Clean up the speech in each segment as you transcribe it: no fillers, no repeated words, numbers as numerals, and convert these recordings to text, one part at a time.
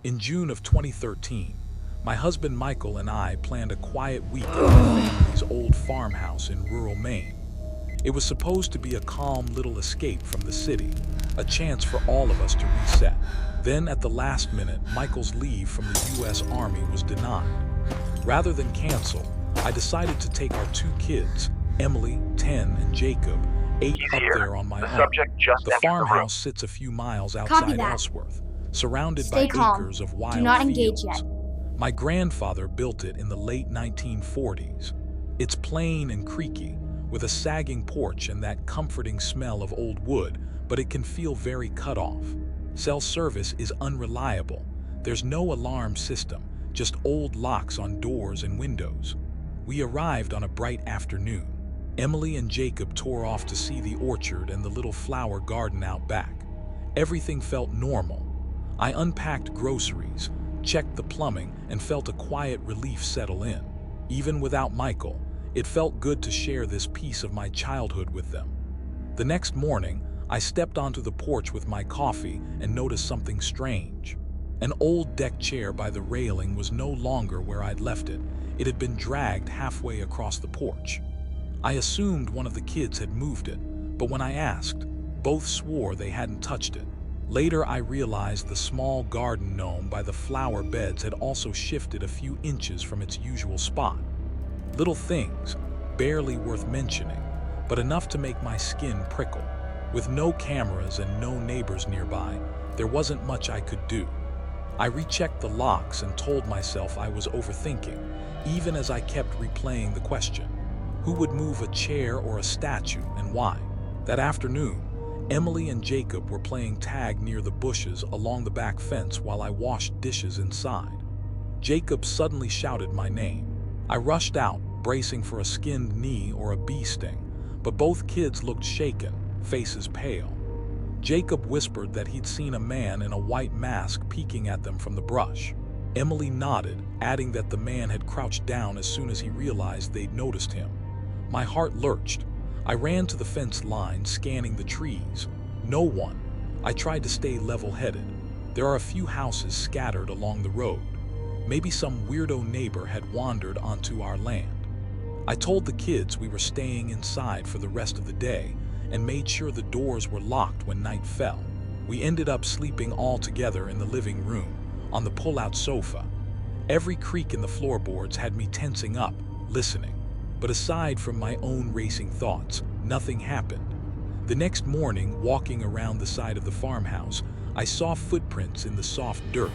In June of 2013, my husband Michael and I planned a quiet week at our family's old farmhouse in rural Maine. It was supposed to be a calm little escape from the city, a chance for all of us to reset. Then, at the last minute, Michael's leave from the U.S. Army was denied. Rather than cancel, I decided to take our two kids, Emily, 10, and Jacob, 8, up there on my own. The farmhouse sits a few miles outside Ellsworth, surrounded by acres of wild Do not fields. engage yet. My grandfather built it in the late 1940s. It's plain and creaky, with a sagging porch and that comforting smell of old wood, but it can feel very cut off. Cell service is unreliable. There's no alarm system, just old locks on doors and windows. We arrived on a bright afternoon. Emily and Jacob tore off to see the orchard and the little flower garden out back. Everything felt normal. I unpacked groceries, checked the plumbing, and felt a quiet relief settle in. Even without Michael, it felt good to share this piece of my childhood with them. The next morning, I stepped onto the porch with my coffee and noticed something strange. An old deck chair by the railing was no longer where I'd left it. It had been dragged halfway across the porch. I assumed one of the kids had moved it, but when I asked, both swore they hadn't touched it. Later, I realized the small garden gnome by the flower beds had also shifted a few inches from its usual spot. Little things, barely worth mentioning, but enough to make my skin prickle. With no cameras and no neighbors nearby, there wasn't much I could do. I rechecked the locks and told myself I was overthinking, even as I kept replaying the question. Who would move a chair or a statue, and why? That afternoon, Emily and Jacob were playing tag near the bushes along the back fence while I washed dishes inside. Jacob suddenly shouted my name. I rushed out, bracing for a skinned knee or a bee sting, but both kids looked shaken, faces pale. Jacob whispered that he'd seen a man in a white mask peeking at them from the brush. Emily nodded, adding that the man had crouched down as soon as he realized they'd noticed him. My heart lurched. I ran to the fence line, scanning the trees. No one. I tried to stay level-headed. There are a few houses scattered along the road. Maybe some weirdo neighbor had wandered onto our land. I told the kids we were staying inside for the rest of the day and made sure the doors were locked when night fell. We ended up sleeping all together in the living room, on the pull-out sofa. Every creak in the floorboards had me tensing up, listening. But aside from my own racing thoughts, nothing happened. The next morning, walking around the side of the farmhouse, I saw footprints in the soft dirt.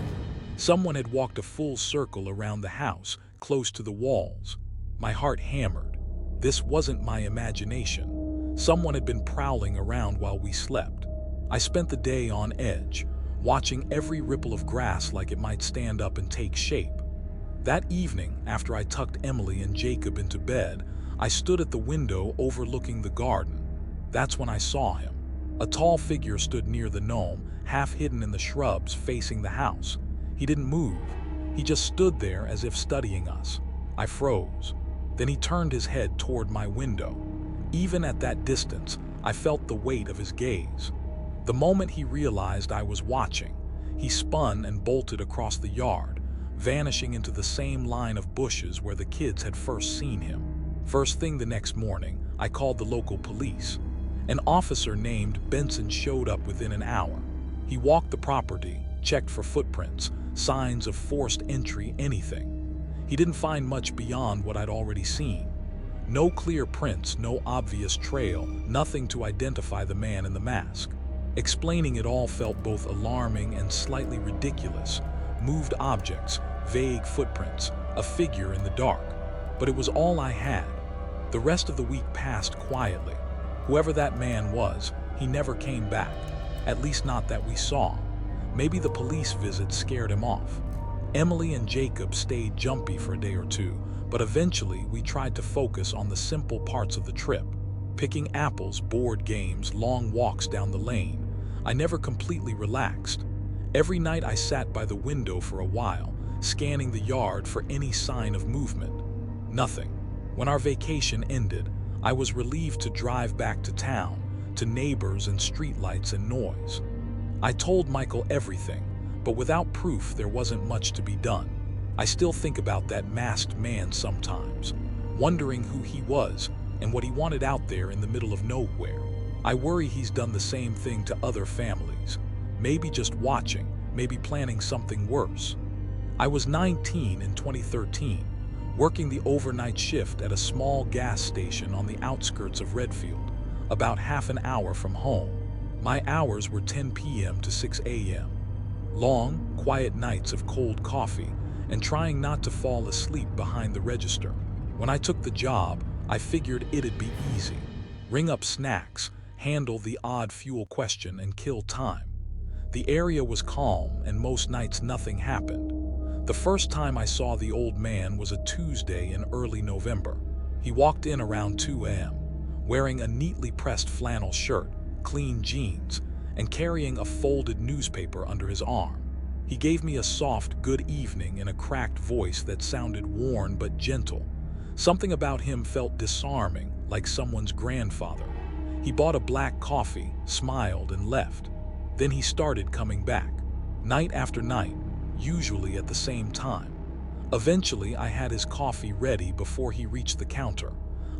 Someone had walked a full circle around the house, close to the walls. My heart hammered. This wasn't my imagination. Someone had been prowling around while we slept. I spent the day on edge, watching every ripple of grass like it might stand up and take shape. That evening, after I tucked Emily and Jacob into bed, I stood at the window overlooking the garden. That's when I saw him. A tall figure stood near the gnome, half hidden in the shrubs facing the house. He didn't move. He just stood there as if studying us. I froze. Then he turned his head toward my window. Even at that distance, I felt the weight of his gaze. The moment he realized I was watching, he spun and bolted across the yard, vanishing into the same line of bushes where the kids had first seen him. First thing the next morning, I called the local police. An officer named Benson showed up within an hour. He walked the property, checked for footprints, signs of forced entry, anything. He didn't find much beyond what I'd already seen. No clear prints, no obvious trail, nothing to identify the man in the mask. Explaining it all felt both alarming and slightly ridiculous. Moved objects, vague footprints, a figure in the dark. But it was all I had. The rest of the week passed quietly. Whoever that man was, he never came back. At least not that we saw. Maybe the police visit scared him off. Emily and Jacob stayed jumpy for a day or two, but eventually we tried to focus on the simple parts of the trip. Picking apples, board games, long walks down the lane. I never completely relaxed. Every night I sat by the window for a while, scanning the yard for any sign of movement. Nothing. When our vacation ended, I was relieved to drive back to town, to neighbors and streetlights and noise. I told Michael everything, but without proof there wasn't much to be done. I still think about that masked man sometimes, wondering who he was and what he wanted out there in the middle of nowhere. I worry he's done the same thing to other families, maybe just watching, maybe planning something worse. I was 19 in 2013, working the overnight shift at a small gas station on the outskirts of Redfield, about half an hour from home. My hours were 10 p.m. to 6 a.m. Long, quiet nights of cold coffee and trying not to fall asleep behind the register. When I took the job, I figured it'd be easy. Ring up snacks, handle the odd fuel question, and kill time. The area was calm, and most nights nothing happened. The first time I saw the old man was a Tuesday in early November. He walked in around 2 a.m., wearing a neatly pressed flannel shirt, clean jeans, and carrying a folded newspaper under his arm. He gave me a soft good evening in a cracked voice that sounded worn but gentle. Something about him felt disarming, like someone's grandfather. He bought a black coffee, smiled, and left. Then he started coming back, night after night, usually at the same time. Eventually, I had his coffee ready before he reached the counter.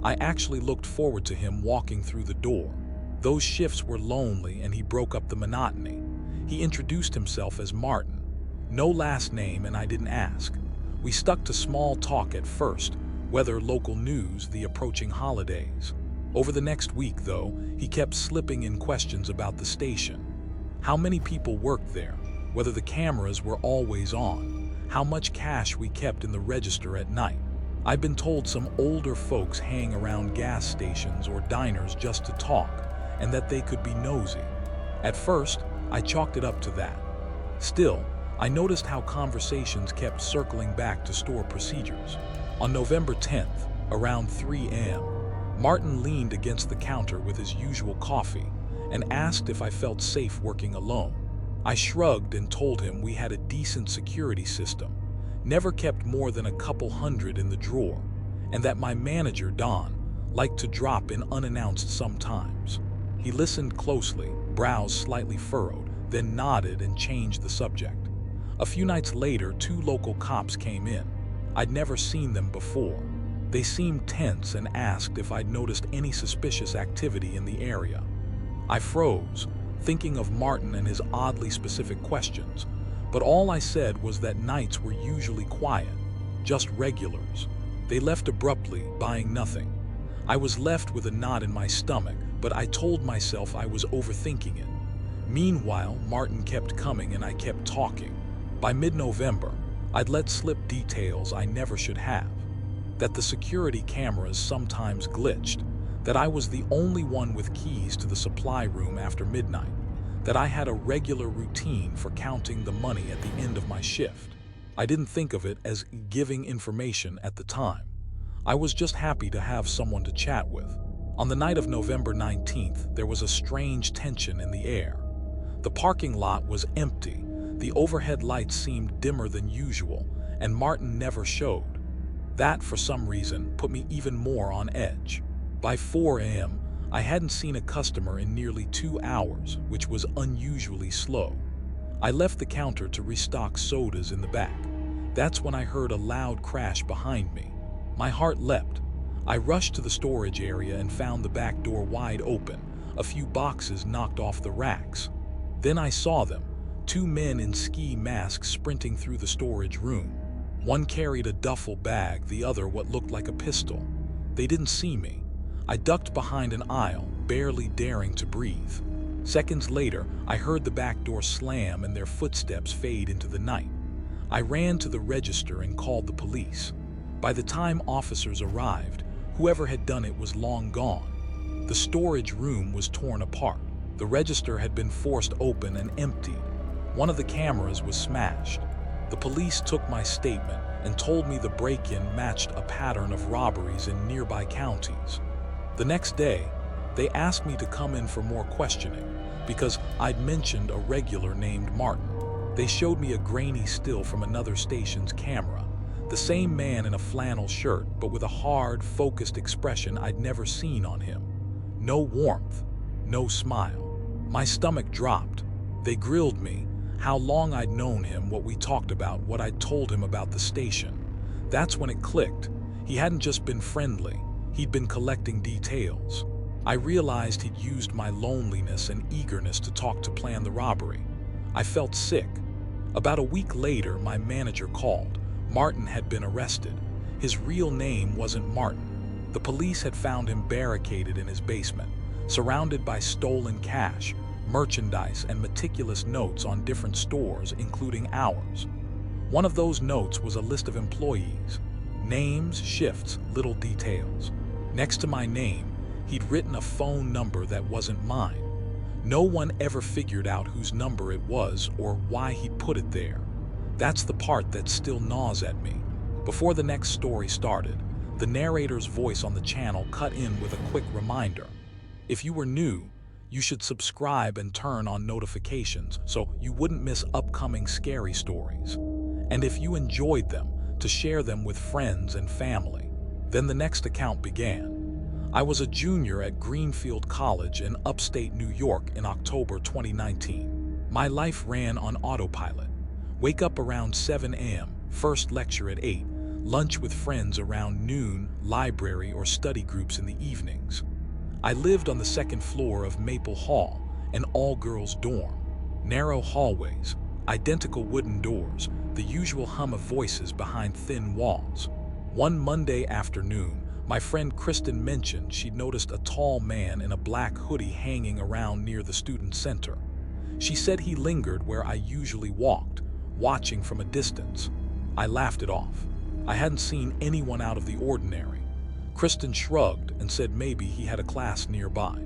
I actually looked forward to him walking through the door. Those shifts were lonely, and he broke up the monotony. He introduced himself as Martin. No last name, and I didn't ask. We stuck to small talk at first, weather, local news, the approaching holidays. Over the next week, though, he kept slipping in questions about the station. How many people worked there, whether the cameras were always on, how much cash we kept in the register at night. I've been told some older folks hang around gas stations or diners just to talk, and that they could be nosy. At first, I chalked it up to that. Still, I noticed how conversations kept circling back to store procedures. On November 10th, around 3 a.m., Martin leaned against the counter with his usual coffee and asked if I felt safe working alone. I shrugged and told him we had a decent security system, never kept more than a couple hundred in the drawer, and that my manager, Don, liked to drop in unannounced sometimes. He listened closely, brows slightly furrowed, then nodded and changed the subject. A few nights later, 2 local cops came in. I'd never seen them before. They seemed tense and asked if I'd noticed any suspicious activity in the area. I froze, thinking of Martin and his oddly specific questions, but all I said was that nights were usually quiet, just regulars. They left abruptly, buying nothing. I was left with a knot in my stomach, but I told myself I was overthinking it. Meanwhile, Martin kept coming and I kept talking. By mid-November, I'd let slip details I never should have. That the security cameras sometimes glitched, that I was the only one with keys to the supply room after midnight, that I had a regular routine for counting the money at the end of my shift. I didn't think of it as giving information at the time. I was just happy to have someone to chat with. On the night of November 19th, there was a strange tension in the air. The parking lot was empty, the overhead lights seemed dimmer than usual, and Martin never showed. That, for some reason, put me even more on edge. By 4 a.m., I hadn't seen a customer in nearly 2 hours, which was unusually slow. I left the counter to restock sodas in the back. That's when I heard a loud crash behind me. My heart leapt. I rushed to the storage area and found the back door wide open, a few boxes knocked off the racks. Then I saw them, 2 men in ski masks sprinting through the storage room. One carried a duffel bag, the other what looked like a pistol. They didn't see me. I ducked behind an aisle, barely daring to breathe. Seconds later, I heard the back door slam and their footsteps fade into the night. I ran to the register and called the police. By the time officers arrived, whoever had done it was long gone. The storage room was torn apart. The register had been forced open and emptied. One of the cameras was smashed. The police took my statement and told me the break-in matched a pattern of robberies in nearby counties. The next day, they asked me to come in for more questioning because I'd mentioned a regular named Martin. They showed me a grainy still from another station's camera. The same man in a flannel shirt, but with a hard, focused expression I'd never seen on him. No warmth, no smile. My stomach dropped. They grilled me. how long I'd known him, what we talked about, what I'd told him about the station. That's when it clicked. He hadn't just been friendly, he'd been collecting details. I realized he'd used my loneliness and eagerness to talk to plan the robbery. I felt sick. About a week later, my manager called. Martin had been arrested. His real name wasn't Martin. The police had found him barricaded in his basement, surrounded by stolen cash, merchandise, and meticulous notes on different stores, including ours. One of those notes was a list of employees. Names, shifts, little details. Next to my name, he'd written a phone number that wasn't mine. No one ever figured out whose number it was or why he'd put it there. That's the part that still gnaws at me. Before the next story started, the narrator's voice on the channel cut in with a quick reminder. If you were new, you should subscribe and turn on notifications so you wouldn't miss upcoming scary stories. And if you enjoyed them, to share them with friends and family. Then the next account began. I was a junior at Greenfield College in upstate New York in October 2019. My life ran on autopilot. Wake up around 7 a.m., first lecture at 8, lunch with friends around noon, library or study groups in the evenings. I lived on the second floor of Maple Hall, an all-girls dorm. Narrow hallways, identical wooden doors, the usual hum of voices behind thin walls. One Monday afternoon, my friend Kristen mentioned she'd noticed a tall man in a black hoodie hanging around near the student center. She said he lingered where I usually walked, watching from a distance. I laughed it off. I hadn't seen anyone out of the ordinary. Kristen shrugged and said maybe he had a class nearby.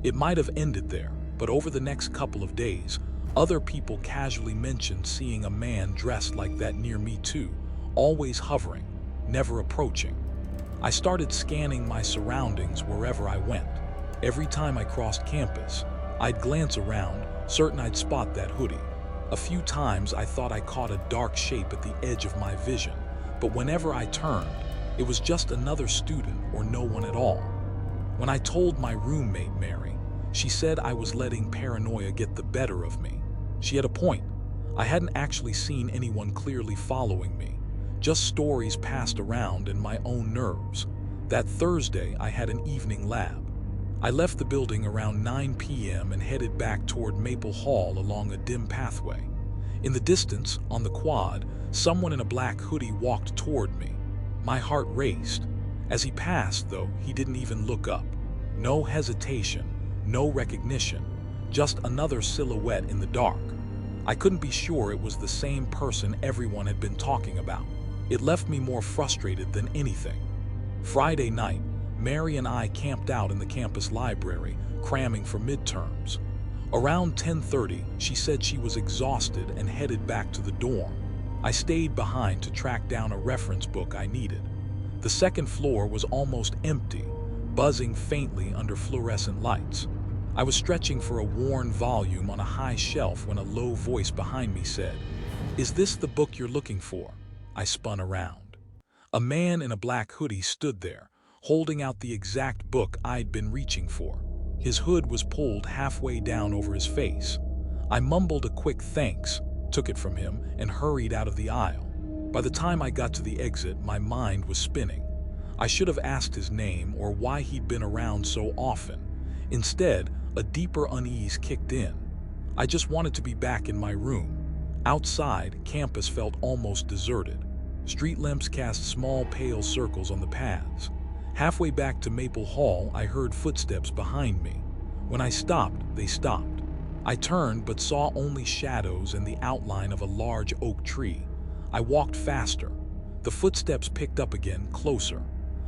It might have ended there, but over the next couple of days, other people casually mentioned seeing a man dressed like that near me too, always hovering, never approaching. I started scanning my surroundings wherever I went. Every time I crossed campus, I'd glance around, certain I'd spot that hoodie. A few times I thought I caught a dark shape at the edge of my vision, but whenever I turned, it was just another student or no one at all. When I told my roommate, Mary, she said I was letting paranoia get the better of me. She had a point. I hadn't actually seen anyone clearly following me, just stories passed around and my own nerves. That Thursday, I had an evening lab. I left the building around 9 p.m. and headed back toward Maple Hall along a dim pathway. In the distance, on the quad, someone in a black hoodie walked toward me. My heart raced. As he passed, though, he didn't even look up. No hesitation, no recognition, just another silhouette in the dark. I couldn't be sure it was the same person everyone had been talking about. It left me more frustrated than anything. Friday night, Mary and I camped out in the campus library, cramming for midterms. Around 10:30, she said she was exhausted and headed back to the dorm. I stayed behind to track down a reference book I needed. The second floor was almost empty, buzzing faintly under fluorescent lights. I was stretching for a worn volume on a high shelf when a low voice behind me said, "Is this the book you're looking for?" I spun around. A man in a black hoodie stood there, holding out the exact book I'd been reaching for. His hood was pulled halfway down over his face. I mumbled a quick thanks, took it from him, and hurried out of the aisle. By the time I got to the exit, my mind was spinning. I should have asked his name or why he'd been around so often. Instead, a deeper unease kicked in. I just wanted to be back in my room. Outside, campus felt almost deserted. Street lamps cast small pale circles on the paths. Halfway back to Maple Hall, I heard footsteps behind me. When I stopped, they stopped. I turned but saw only shadows and the outline of a large oak tree. I walked faster. The footsteps picked up again, closer.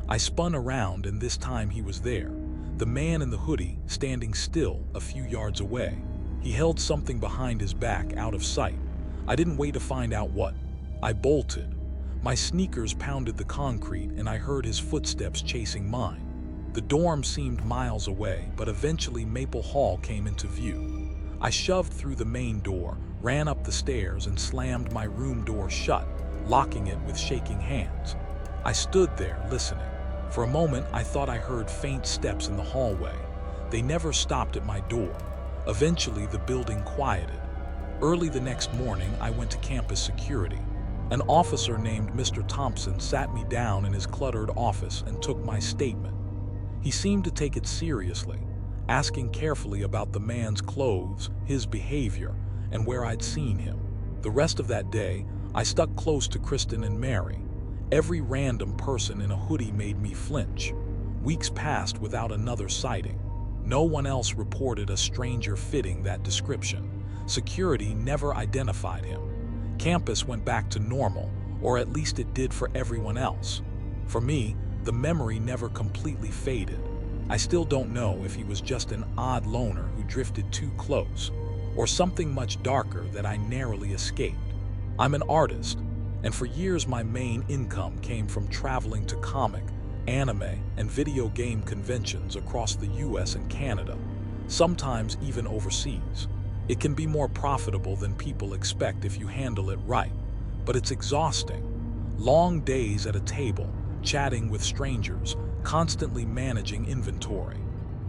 I spun around and this time he was there. The man in the hoodie, standing still a few yards away. He held something behind his back, out of sight. I didn't wait to find out what. I bolted. My sneakers pounded the concrete and I heard his footsteps chasing mine. The dorm seemed miles away, but eventually Maple Hall came into view. I shoved through the main door, ran up the stairs and slammed my room door shut, locking it with shaking hands. I stood there, listening. For a moment, I thought I heard faint steps in the hallway. They never stopped at my door. Eventually, the building quieted. Early the next morning, I went to campus security. An officer named Mr. Thompson sat me down in his cluttered office and took my statement. He seemed to take it seriously, asking carefully about the man's clothes, his behavior, and where I'd seen him. The rest of that day, I stuck close to Kristen and Mary. Every random person in a hoodie made me flinch. Weeks passed without another sighting. No one else reported a stranger fitting that description. Security never identified him. Campus went back to normal, or at least it did for everyone else. For me, the memory never completely faded. I still don't know if he was just an odd loner who drifted too close, or something much darker that I narrowly escaped. I'm an artist, and for years my main income came from traveling to comic, anime, and video game conventions across the US and Canada, sometimes even overseas. It can be more profitable than people expect if you handle it right, but it's exhausting. Long days at a table, chatting with strangers, constantly managing inventory.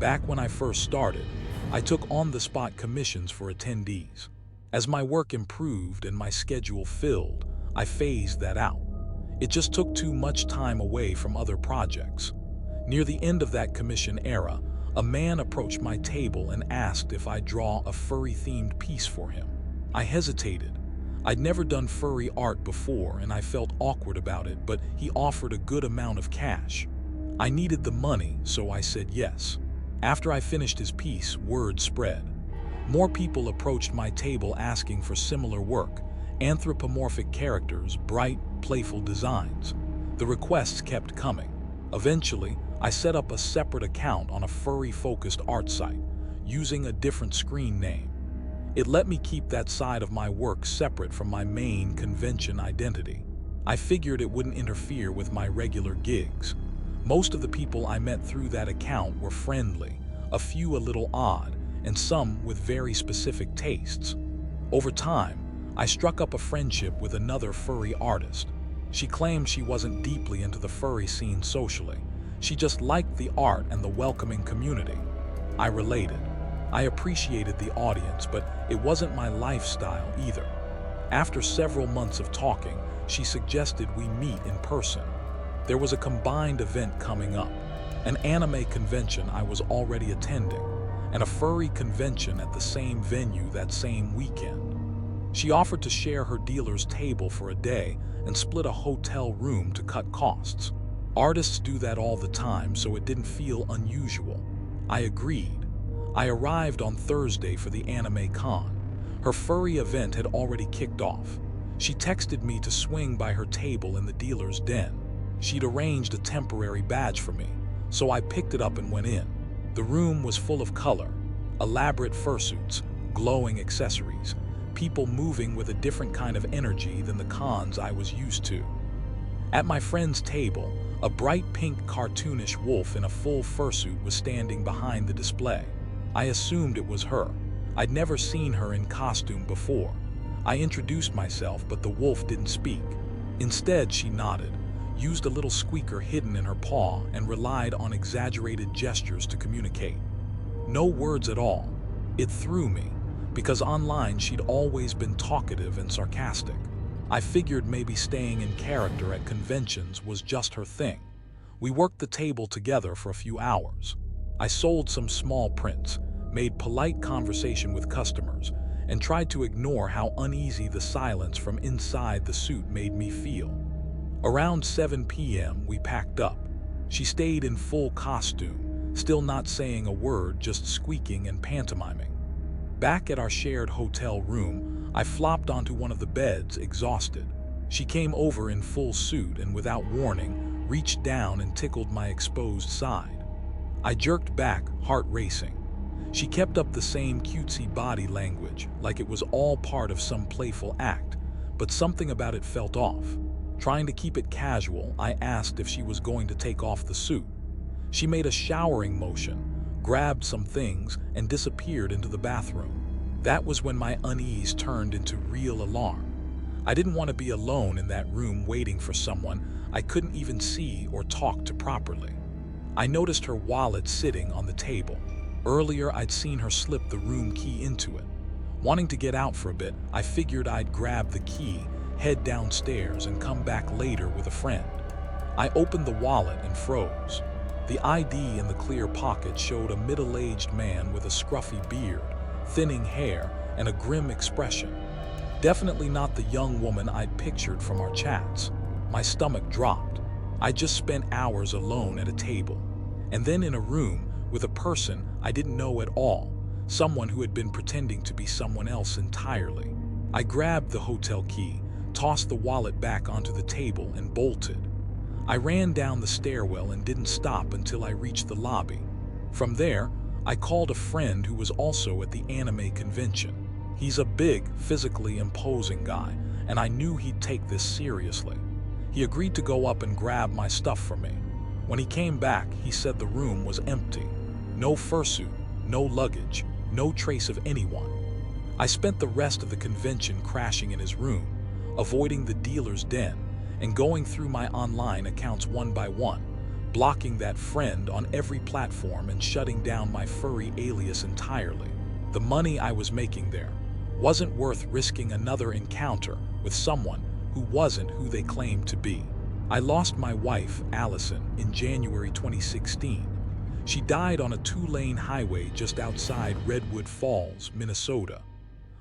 Back when I first started, I took on-the-spot commissions for attendees. As my work improved and my schedule filled, I phased that out. It just took too much time away from other projects. Near the end of that commission era, a man approached my table and asked if I'd draw a furry-themed piece for him. I hesitated. I'd never done furry art before and I felt awkward about it, but he offered a good amount of cash. I needed the money, so I said yes. After I finished his piece, word spread. More people approached my table asking for similar work, anthropomorphic characters, bright, playful designs. The requests kept coming. Eventually, I set up a separate account on a furry-focused art site, using a different screen name. It let me keep that side of my work separate from my main convention identity. I figured it wouldn't interfere with my regular gigs. Most of the people I met through that account were friendly, a few a little odd, and some with very specific tastes. Over time, I struck up a friendship with another furry artist. She claimed she wasn't deeply into the furry scene socially. She just liked the art and the welcoming community. I related. I appreciated the audience, but it wasn't my lifestyle either. After several months of talking, she suggested we meet in person. There was a combined event coming up, an anime convention I was already attending, and a furry convention at the same venue that same weekend. She offered to share her dealer's table for a day and split a hotel room to cut costs. Artists do that all the time, so it didn't feel unusual. I agreed. I arrived on Thursday for the anime con. Her furry event had already kicked off. She texted me to swing by her table in the dealer's den. She'd arranged a temporary badge for me, so I picked it up and went in. The room was full of color, elaborate fursuits, glowing accessories, people moving with a different kind of energy than the cons I was used to. At my friend's table, a bright pink cartoonish wolf in a full fursuit was standing behind the display. I assumed it was her. I'd never seen her in costume before. I introduced myself, but the wolf didn't speak. Instead, she nodded, used a little squeaker hidden in her paw, and relied on exaggerated gestures to communicate. No words at all. It threw me, because online she'd always been talkative and sarcastic. I figured maybe staying in character at conventions was just her thing. We worked the table together for a few hours. I sold some small prints, made polite conversation with customers, and tried to ignore how uneasy the silence from inside the suit made me feel. Around 7 p.m., we packed up. She stayed in full costume, still not saying a word, just squeaking and pantomiming. Back at our shared hotel room, I flopped onto one of the beds, exhausted. She came over in full suit and, without warning, reached down and tickled my exposed side. I jerked back, heart racing. She kept up the same cutesy body language, like it was all part of some playful act, but something about it felt off. Trying to keep it casual, I asked if she was going to take off the suit. She made a showering motion, grabbed some things, and disappeared into the bathroom. That was when my unease turned into real alarm. I didn't want to be alone in that room waiting for someone I couldn't even see or talk to properly. I noticed her wallet sitting on the table. Earlier, I'd seen her slip the room key into it. Wanting to get out for a bit, I figured I'd grab the key, head downstairs, and come back later with a friend. I opened the wallet and froze. The ID in the clear pocket showed a middle-aged man with a scruffy beard, thinning hair, and a grim expression. Definitely not the young woman I'd pictured from our chats. My stomach dropped. I just spent hours alone at a table, and then in a room with a person I didn't know at all, someone who had been pretending to be someone else entirely. I grabbed the hotel key, tossed the wallet back onto the table, and bolted. I ran down the stairwell and didn't stop until I reached the lobby. From there, I called a friend who was also at the anime convention. He's a big, physically imposing guy, and I knew he'd take this seriously. He agreed to go up and grab my stuff for me. When he came back, he said the room was empty. No fursuit, no luggage, no trace of anyone. I spent the rest of the convention crashing in his room, avoiding the dealer's den, and going through my online accounts one by one, blocking that friend on every platform and shutting down my furry alias entirely. The money I was making there wasn't worth risking another encounter with someone who wasn't who they claimed to be. I lost my wife, Allison, in January 2016. She died on a 2-lane highway just outside Redwood Falls, Minnesota.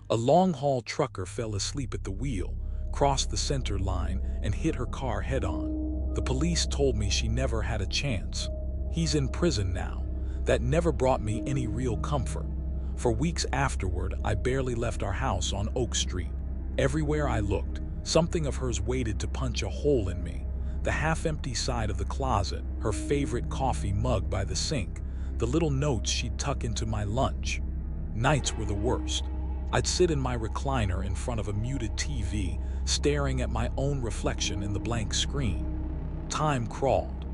A long-haul trucker fell asleep at the wheel, crossed the center line, and hit her car head-on. The police told me she never had a chance. He's in prison now. That never brought me any real comfort. For weeks afterward, I barely left our house on Oak Street. Everywhere I looked, something of hers waited to punch a hole in me. The half-empty side of the closet, her favorite coffee mug by the sink, the little notes she'd tuck into my lunch. Nights were the worst. I'd sit in my recliner in front of a muted TV, staring at my own reflection in the blank screen. Time crawled.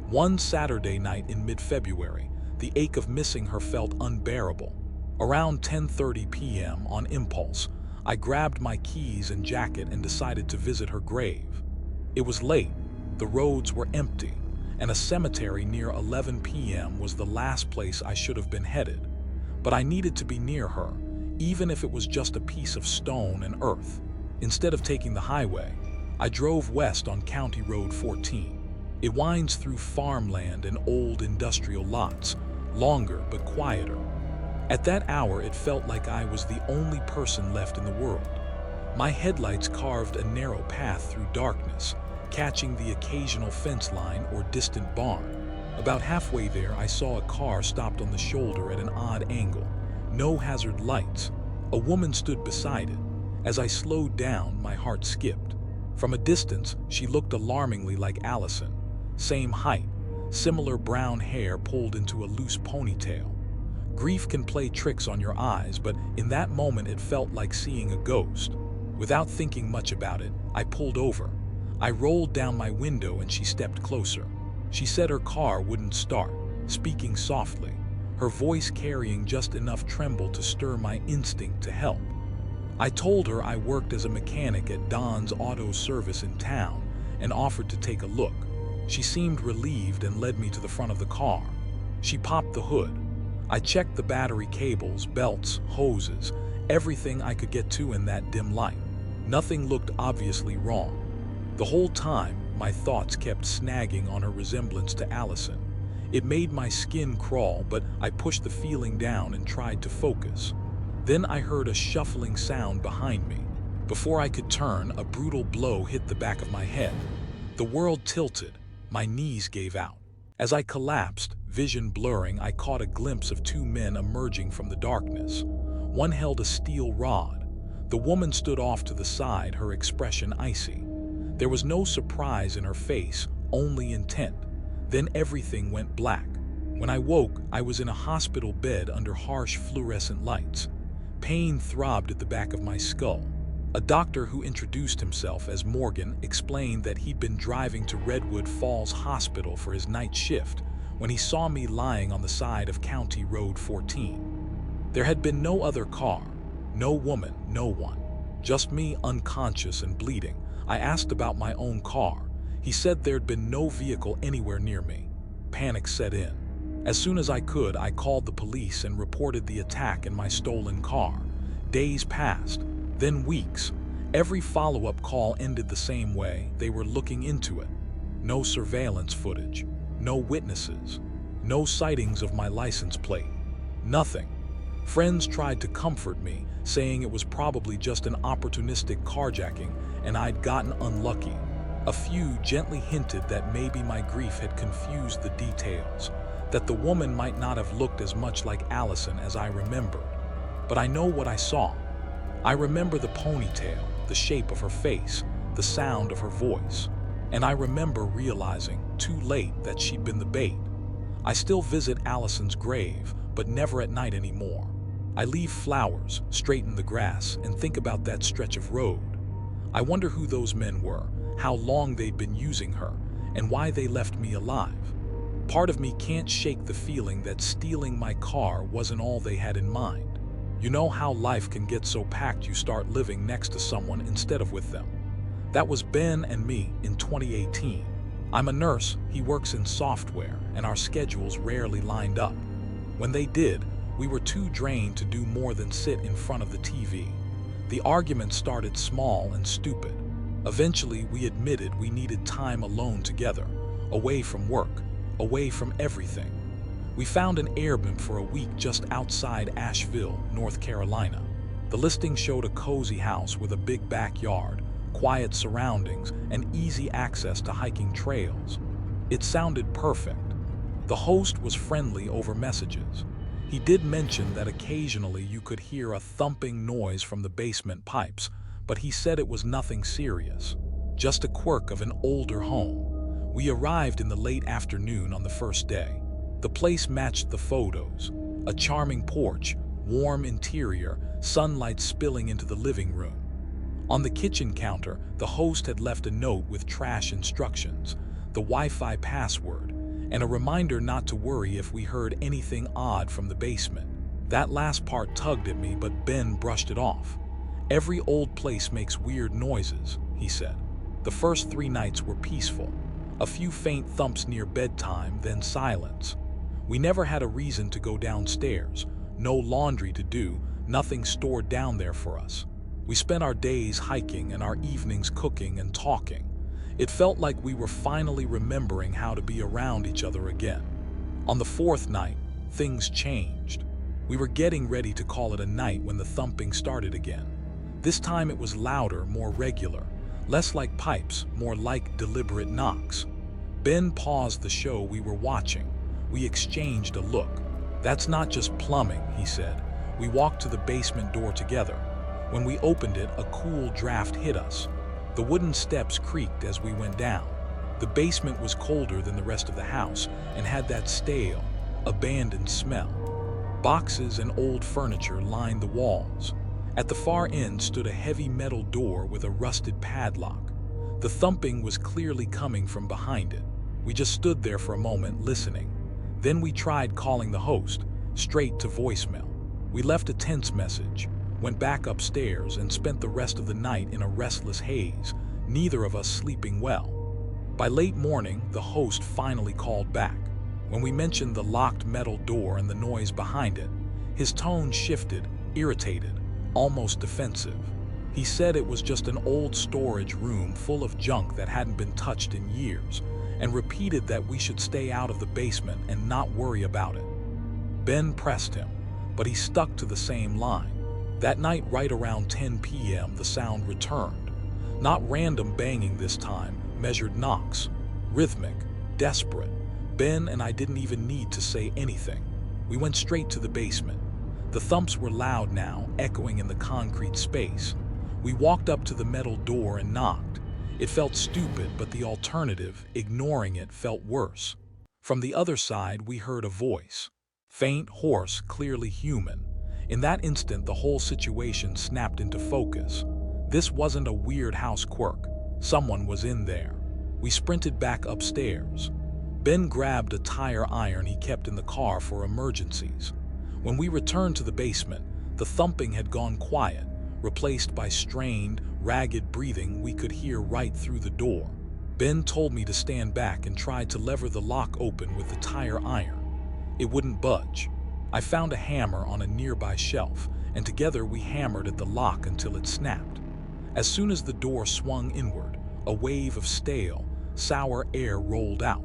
One Saturday night in mid-February, the ache of missing her felt unbearable. Around 10:30 p.m. on impulse, I grabbed my keys and jacket and decided to visit her grave. It was late, the roads were empty, and a cemetery near 11 p.m. was the last place I should have been headed. But I needed to be near her, even if it was just a piece of stone and earth. Instead of taking the highway, I drove west on County Road 14. It winds through farmland and old industrial lots, longer but quieter. At that hour, it felt like I was the only person left in the world. My headlights carved a narrow path through darkness, catching the occasional fence line or distant barn. About halfway there, I saw a car stopped on the shoulder at an odd angle. No hazard lights. A woman stood beside it. As I slowed down, my heart skipped. From a distance, she looked alarmingly like Allison. Same height, similar brown hair pulled into a loose ponytail. Grief can play tricks on your eyes, but in that moment it felt like seeing a ghost. Without thinking much about it, I pulled over. I rolled down my window and she stepped closer. She said her car wouldn't start, speaking softly, her voice carrying just enough tremble to stir my instinct to help. I told her I worked as a mechanic at Don's Auto Service in town and offered to take a look. She seemed relieved and led me to the front of the car. She popped the hood. I checked the battery cables, belts, hoses, everything I could get to in that dim light. Nothing looked obviously wrong. The whole time, my thoughts kept snagging on her resemblance to Allison. It made my skin crawl, but I pushed the feeling down and tried to focus. Then I heard a shuffling sound behind me. Before I could turn, a brutal blow hit the back of my head. The world tilted. My knees gave out. As I collapsed, vision blurring, I caught a glimpse of 2 men emerging from the darkness. One held a steel rod. The woman stood off to the side, her expression icy. There was no surprise in her face, only intent. Then everything went black. When I woke, I was in a hospital bed under harsh fluorescent lights. Pain throbbed at the back of my skull. A doctor who introduced himself as Morgan explained that he'd been driving to Redwood Falls Hospital for his night shift when he saw me lying on the side of County Road 14. There had been no other car, no woman, no one. Just me, unconscious and bleeding. I asked about my own car. He said there'd been no vehicle anywhere near me. Panic set in. As soon as I could, I called the police and reported the attack in my stolen car. Days passed, then weeks. Every follow-up call ended the same way. They were looking into it. No surveillance footage, no witnesses, no sightings of my license plate. Nothing. Friends tried to comfort me, saying it was probably just an opportunistic carjacking and I'd gotten unlucky. A few gently hinted that maybe my grief had confused the details, that the woman might not have looked as much like Allison as I remembered. But I know what I saw. I remember the ponytail, the shape of her face, the sound of her voice. And I remember realizing, too late, that she'd been the bait. I still visit Allison's grave, but never at night anymore. I leave flowers, straighten the grass, and think about that stretch of road. I wonder who those men were, how long they'd been using her, and why they left me alive. Part of me can't shake the feeling that stealing my car wasn't all they had in mind. You know how life can get so packed you start living next to someone instead of with them. That was Ben and me in 2018. I'm a nurse, he works in software, and our schedules rarely lined up. When they did, we were too drained to do more than sit in front of the TV. The argument started small and stupid. Eventually, we admitted we needed time alone together, away from work, away from everything. We found an Airbnb for a week just outside Asheville, North Carolina. The listing showed a cozy house with a big backyard, quiet surroundings, and easy access to hiking trails. It sounded perfect. The host was friendly over messages. He did mention that occasionally you could hear a thumping noise from the basement pipes, but he said it was nothing serious, just a quirk of an older home. We arrived in the late afternoon on the first day. The place matched the photos. A charming porch, warm interior, sunlight spilling into the living room. On the kitchen counter, the host had left a note with trash instructions, the Wi-Fi password, and a reminder not to worry if we heard anything odd from the basement. That last part tugged at me, but Ben brushed it off. Every old place makes weird noises, he said. The first 3 nights were peaceful. A few faint thumps near bedtime, then silence. We never had a reason to go downstairs, no laundry to do, nothing stored down there for us. We spent our days hiking and our evenings cooking and talking. It felt like we were finally remembering how to be around each other again. On the 4th night, things changed. We were getting ready to call it a night when the thumping started again. This time it was louder, more regular, less like pipes, more like deliberate knocks. Ben paused the show we were watching. We exchanged a look. "That's not just plumbing," he said. We walked to the basement door together. When we opened it, a cool draft hit us. The wooden steps creaked as we went down. The basement was colder than the rest of the house and had that stale, abandoned smell. Boxes and old furniture lined the walls. At the far end stood a heavy metal door with a rusted padlock. The thumping was clearly coming from behind it. We just stood there for a moment, listening. Then we tried calling the host, straight to voicemail. We left a tense message, went back upstairs, and spent the rest of the night in a restless haze, neither of us sleeping well. By late morning, the host finally called back. When we mentioned the locked metal door and the noise behind it, his tone shifted, irritated, almost defensive. He said it was just an old storage room full of junk that hadn't been touched in years, and repeated that we should stay out of the basement and not worry about it. Ben pressed him, but he stuck to the same line. That night, right around 10 p.m., the sound returned. Not random banging this time, measured knocks. Rhythmic, desperate. Ben and I didn't even need to say anything. We went straight to the basement. The thumps were loud now, echoing in the concrete space. We walked up to the metal door and knocked. It felt stupid, but the alternative, ignoring it, felt worse. From the other side, we heard a voice. Faint, hoarse, clearly human. In that instant, the whole situation snapped into focus. This wasn't a weird house quirk. Someone was in there. We sprinted back upstairs. Ben grabbed a tire iron he kept in the car for emergencies. When we returned to the basement, the thumping had gone quiet, replaced by strained, ragged breathing we could hear right through the door. Ben told me to stand back and tried to lever the lock open with the tire iron. It wouldn't budge. I found a hammer on a nearby shelf, and together we hammered at the lock until it snapped. As soon as the door swung inward, a wave of stale, sour air rolled out.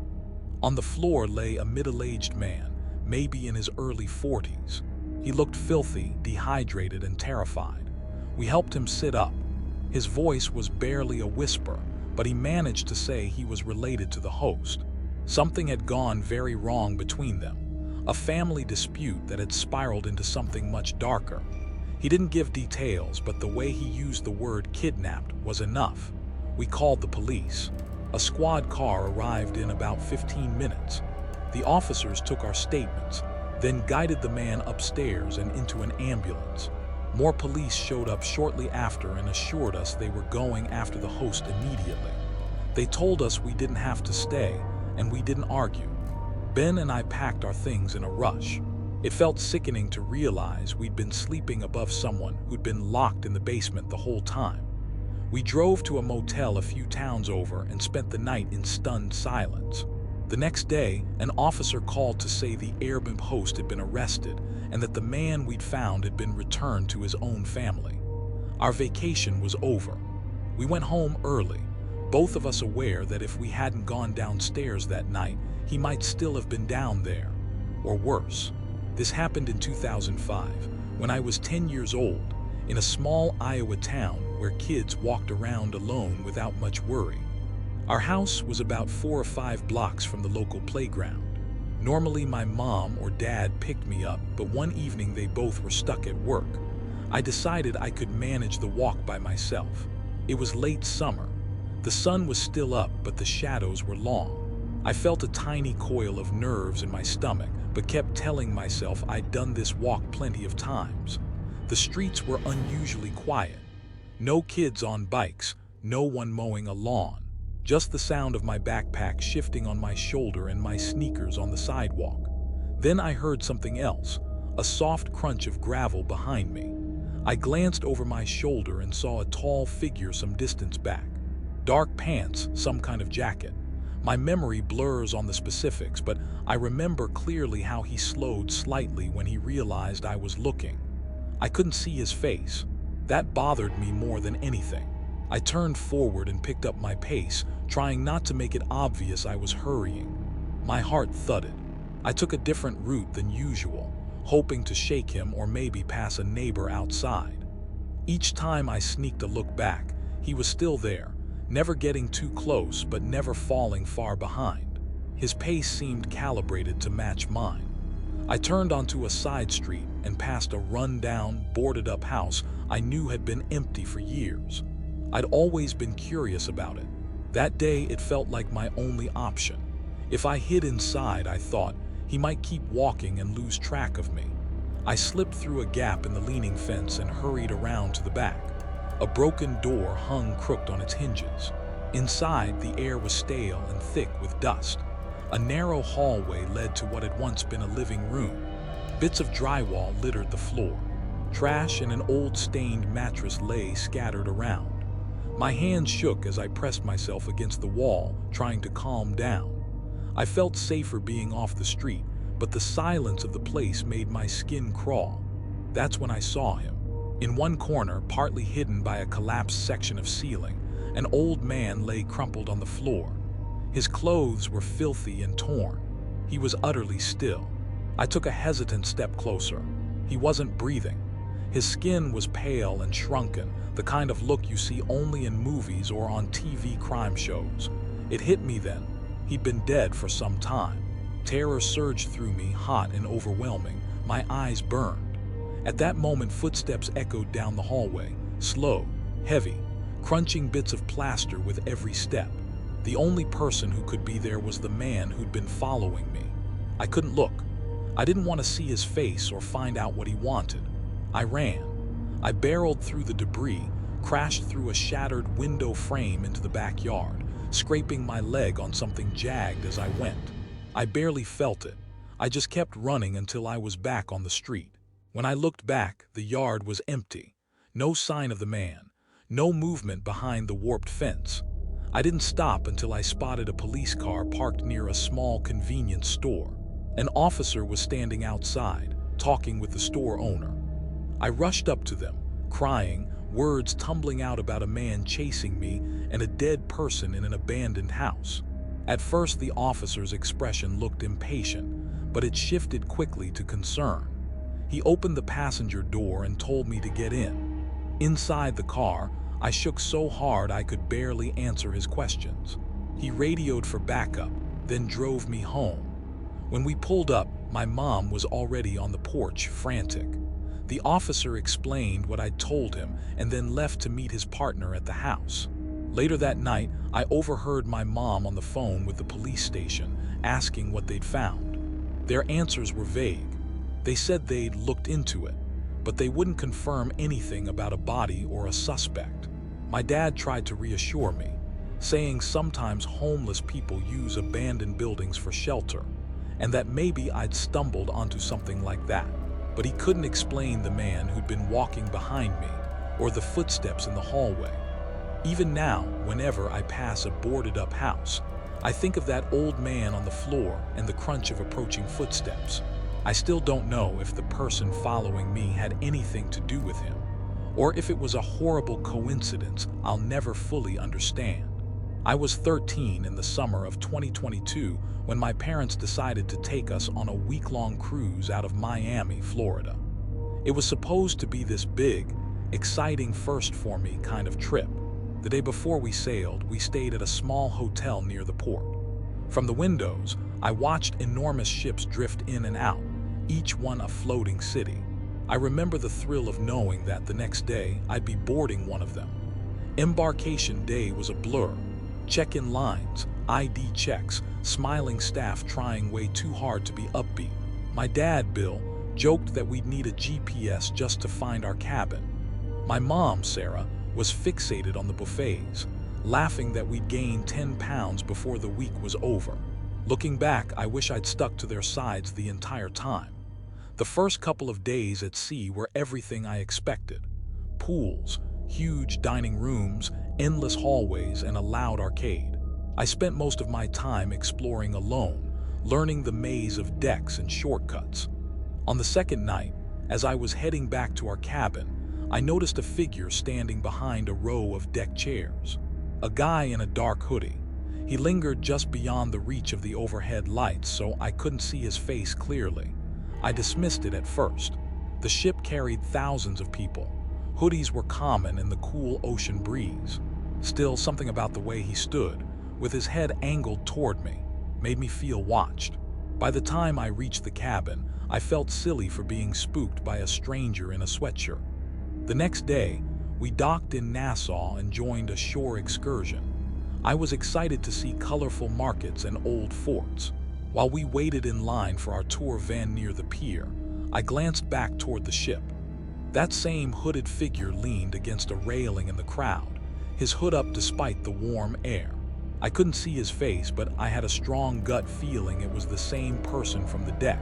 On the floor lay a middle-aged man, maybe in his early 40s. He looked filthy, dehydrated, and terrified. We helped him sit up. His voice was barely a whisper, but he managed to say he was related to the host. Something had gone very wrong between them, a family dispute that had spiraled into something much darker. He didn't give details, but the way he used the word kidnapped was enough. We called the police. A squad car arrived in about 15 minutes. The officers took our statements, then guided the man upstairs and into an ambulance. More police showed up shortly after and assured us they were going after the host immediately. They told us we didn't have to stay, and we didn't argue. Ben and I packed our things in a rush. It felt sickening to realize we'd been sleeping above someone who'd been locked in the basement the whole time. We drove to a motel a few towns over and spent the night in stunned silence. The next day, an officer called to say the Airbnb host had been arrested and that the man we'd found had been returned to his own family. Our vacation was over. We went home early, both of us aware that if we hadn't gone downstairs that night, he might still have been down there, or worse. This happened in 2005, when I was 10 years old, in a small Iowa town where kids walked around alone without much worry. Our house was about 4 or 5 blocks from the local playground. Normally my mom or dad picked me up, but one evening they both were stuck at work. I decided I could manage the walk by myself. It was late summer. The sun was still up, but the shadows were long. I felt a tiny coil of nerves in my stomach, but kept telling myself I'd done this walk plenty of times. The streets were unusually quiet. No kids on bikes, no one mowing a lawn. Just the sound of my backpack shifting on my shoulder and my sneakers on the sidewalk. Then I heard something else, a soft crunch of gravel behind me. I glanced over my shoulder and saw a tall figure some distance back. Dark pants, some kind of jacket. My memory blurs on the specifics, but I remember clearly how he slowed slightly when he realized I was looking. I couldn't see his face. That bothered me more than anything. I turned forward and picked up my pace, trying not to make it obvious I was hurrying. My heart thudded. I took a different route than usual, hoping to shake him or maybe pass a neighbor outside. Each time I sneaked a look back, he was still there, never getting too close but never falling far behind. His pace seemed calibrated to match mine. I turned onto a side street and passed a run-down, boarded-up house I knew had been empty for years. I'd always been curious about it. That day it felt like my only option. If I hid inside, I thought, he might keep walking and lose track of me. I slipped through a gap in the leaning fence and hurried around to the back. A broken door hung crooked on its hinges. Inside, the air was stale and thick with dust. A narrow hallway led to what had once been a living room. Bits of drywall littered the floor. Trash and an old stained mattress lay scattered around. My hands shook as I pressed myself against the wall, trying to calm down. I felt safer being off the street, but the silence of the place made my skin crawl. That's when I saw him. In one corner, partly hidden by a collapsed section of ceiling, an old man lay crumpled on the floor. His clothes were filthy and torn. He was utterly still. I took a hesitant step closer. He wasn't breathing. His skin was pale and shrunken, the kind of look you see only in movies or on TV crime shows. It hit me then. He'd been dead for some time. Terror surged through me, hot and overwhelming. My eyes burned. At that moment, footsteps echoed down the hallway, slow, heavy, crunching bits of plaster with every step. The only person who could be there was the man who'd been following me. I couldn't look. I didn't want to see his face or find out what he wanted. I ran. I barreled through the debris, crashed through a shattered window frame into the backyard, scraping my leg on something jagged as I went. I barely felt it. I just kept running until I was back on the street. When I looked back, the yard was empty. No sign of the man. No movement behind the warped fence. I didn't stop until I spotted a police car parked near a small convenience store. An officer was standing outside, talking with the store owner. I rushed up to them, crying, words tumbling out about a man chasing me and a dead person in an abandoned house. At first, the officer's expression looked impatient, but it shifted quickly to concern. He opened the passenger door and told me to get in. Inside the car, I shook so hard I could barely answer his questions. He radioed for backup, then drove me home. When we pulled up, my mom was already on the porch, frantic. The officer explained what I'd told him and then left to meet his partner at the house. Later that night, I overheard my mom on the phone with the police station, asking what they'd found. Their answers were vague. They said they'd looked into it, but they wouldn't confirm anything about a body or a suspect. My dad tried to reassure me, saying sometimes homeless people use abandoned buildings for shelter, and that maybe I'd stumbled onto something like that. But he couldn't explain the man who'd been walking behind me or the footsteps in the hallway. Even now, whenever I pass a boarded-up house, I think of that old man on the floor and the crunch of approaching footsteps. I still don't know if the person following me had anything to do with him, or if it was a horrible coincidence I'll never fully understand. I was 13 in the summer of 2022 when my parents decided to take us on a week-long cruise out of Miami, Florida. It was supposed to be this big, exciting first for me kind of trip. The day before we sailed, we stayed at a small hotel near the port. From the windows, I watched enormous ships drift in and out, each one a floating city. I remember the thrill of knowing that the next day I'd be boarding one of them. Embarkation day was a blur. Check-in lines, ID checks, smiling staff trying way too hard to be upbeat. My dad, Bill, joked that we'd need a GPS just to find our cabin. My mom, Sarah, was fixated on the buffets, laughing that we'd gain 10 pounds before the week was over. Looking back, I wish I'd stuck to their sides the entire time. The first couple of days at sea were everything I expected. Pools, huge dining rooms, endless hallways, and a loud arcade. I spent most of my time exploring alone, learning the maze of decks and shortcuts. On the second night, as I was heading back to our cabin, I noticed a figure standing behind a row of deck chairs. A guy in a dark hoodie. He lingered just beyond the reach of the overhead lights, so I couldn't see his face clearly. I dismissed it at first. The ship carried thousands of people. Hoodies were common in the cool ocean breeze. Still, something about the way he stood, with his head angled toward me, made me feel watched. By the time I reached the cabin, I felt silly for being spooked by a stranger in a sweatshirt. The next day, we docked in Nassau and joined a shore excursion. I was excited to see colorful markets and old forts. While we waited in line for our tour van near the pier, I glanced back toward the ship. That same hooded figure leaned against a railing in the crowd, his hood up despite the warm air. I couldn't see his face, but I had a strong gut feeling it was the same person from the deck.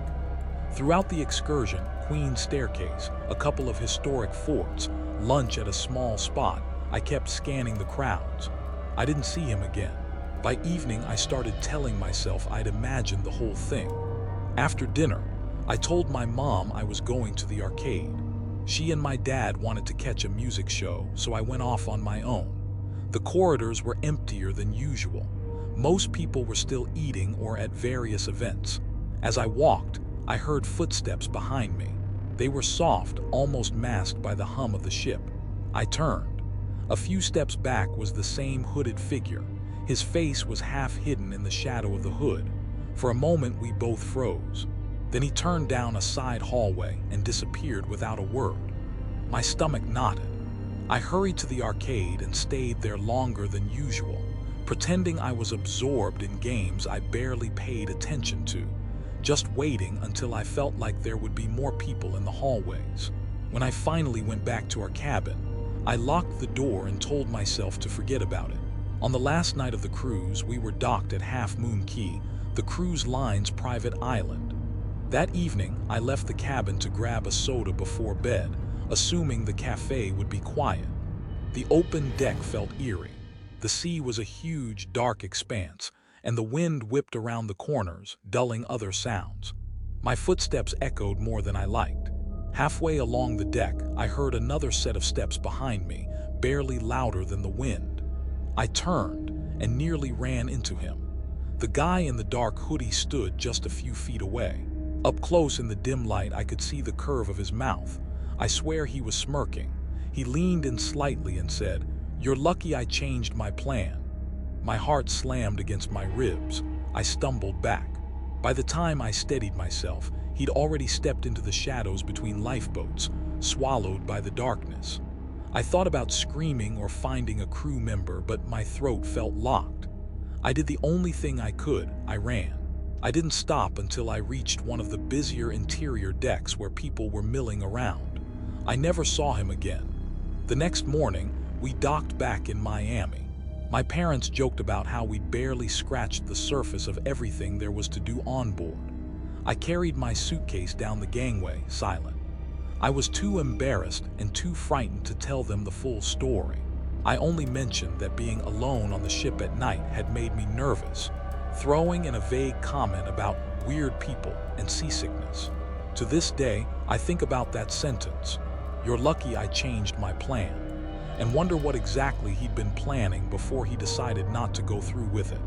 Throughout the excursion, Queen's Staircase, a couple of historic forts, lunch at a small spot, I kept scanning the crowds. I didn't see him again. By evening, I started telling myself I'd imagined the whole thing. After dinner, I told my mom I was going to the arcade. She and my dad wanted to catch a music show, so I went off on my own. The corridors were emptier than usual. Most people were still eating or at various events. As I walked, I heard footsteps behind me. They were soft, almost masked by the hum of the ship. I turned. A few steps back was the same hooded figure. His face was half hidden in the shadow of the hood. For a moment, we both froze. Then he turned down a side hallway and disappeared without a word. My stomach knotted. I hurried to the arcade and stayed there longer than usual, pretending I was absorbed in games I barely paid attention to, just waiting until I felt like there would be more people in the hallways. When I finally went back to our cabin, I locked the door and told myself to forget about it. On the last night of the cruise, we were docked at Half Moon Key, the cruise line's private island. That evening, I left the cabin to grab a soda before bed, assuming the cafe would be quiet. The open deck felt eerie. The sea was a huge, dark expanse, and the wind whipped around the corners, dulling other sounds. My footsteps echoed more than I liked. Halfway along the deck, I heard another set of steps behind me, barely louder than the wind. I turned and nearly ran into him. The guy in the dark hoodie stood just a few feet away. Up close in the dim light, I could see the curve of his mouth. I swear he was smirking. He leaned in slightly and said, "You're lucky I changed my plan." My heart slammed against my ribs. I stumbled back. By the time I steadied myself, he'd already stepped into the shadows between lifeboats, swallowed by the darkness. I thought about screaming or finding a crew member, but my throat felt locked. I did the only thing I could. I ran. I didn't stop until I reached one of the busier interior decks where people were milling around. I never saw him again. The next morning, we docked back in Miami. My parents joked about how we'd barely scratched the surface of everything there was to do on board. I carried my suitcase down the gangway, silent. I was too embarrassed and too frightened to tell them the full story. I only mentioned that being alone on the ship at night had made me nervous, throwing in a vague comment about weird people and seasickness. To this day, I think about that sentence, "You're lucky I changed my plan," and wonder what exactly he'd been planning before he decided not to go through with it.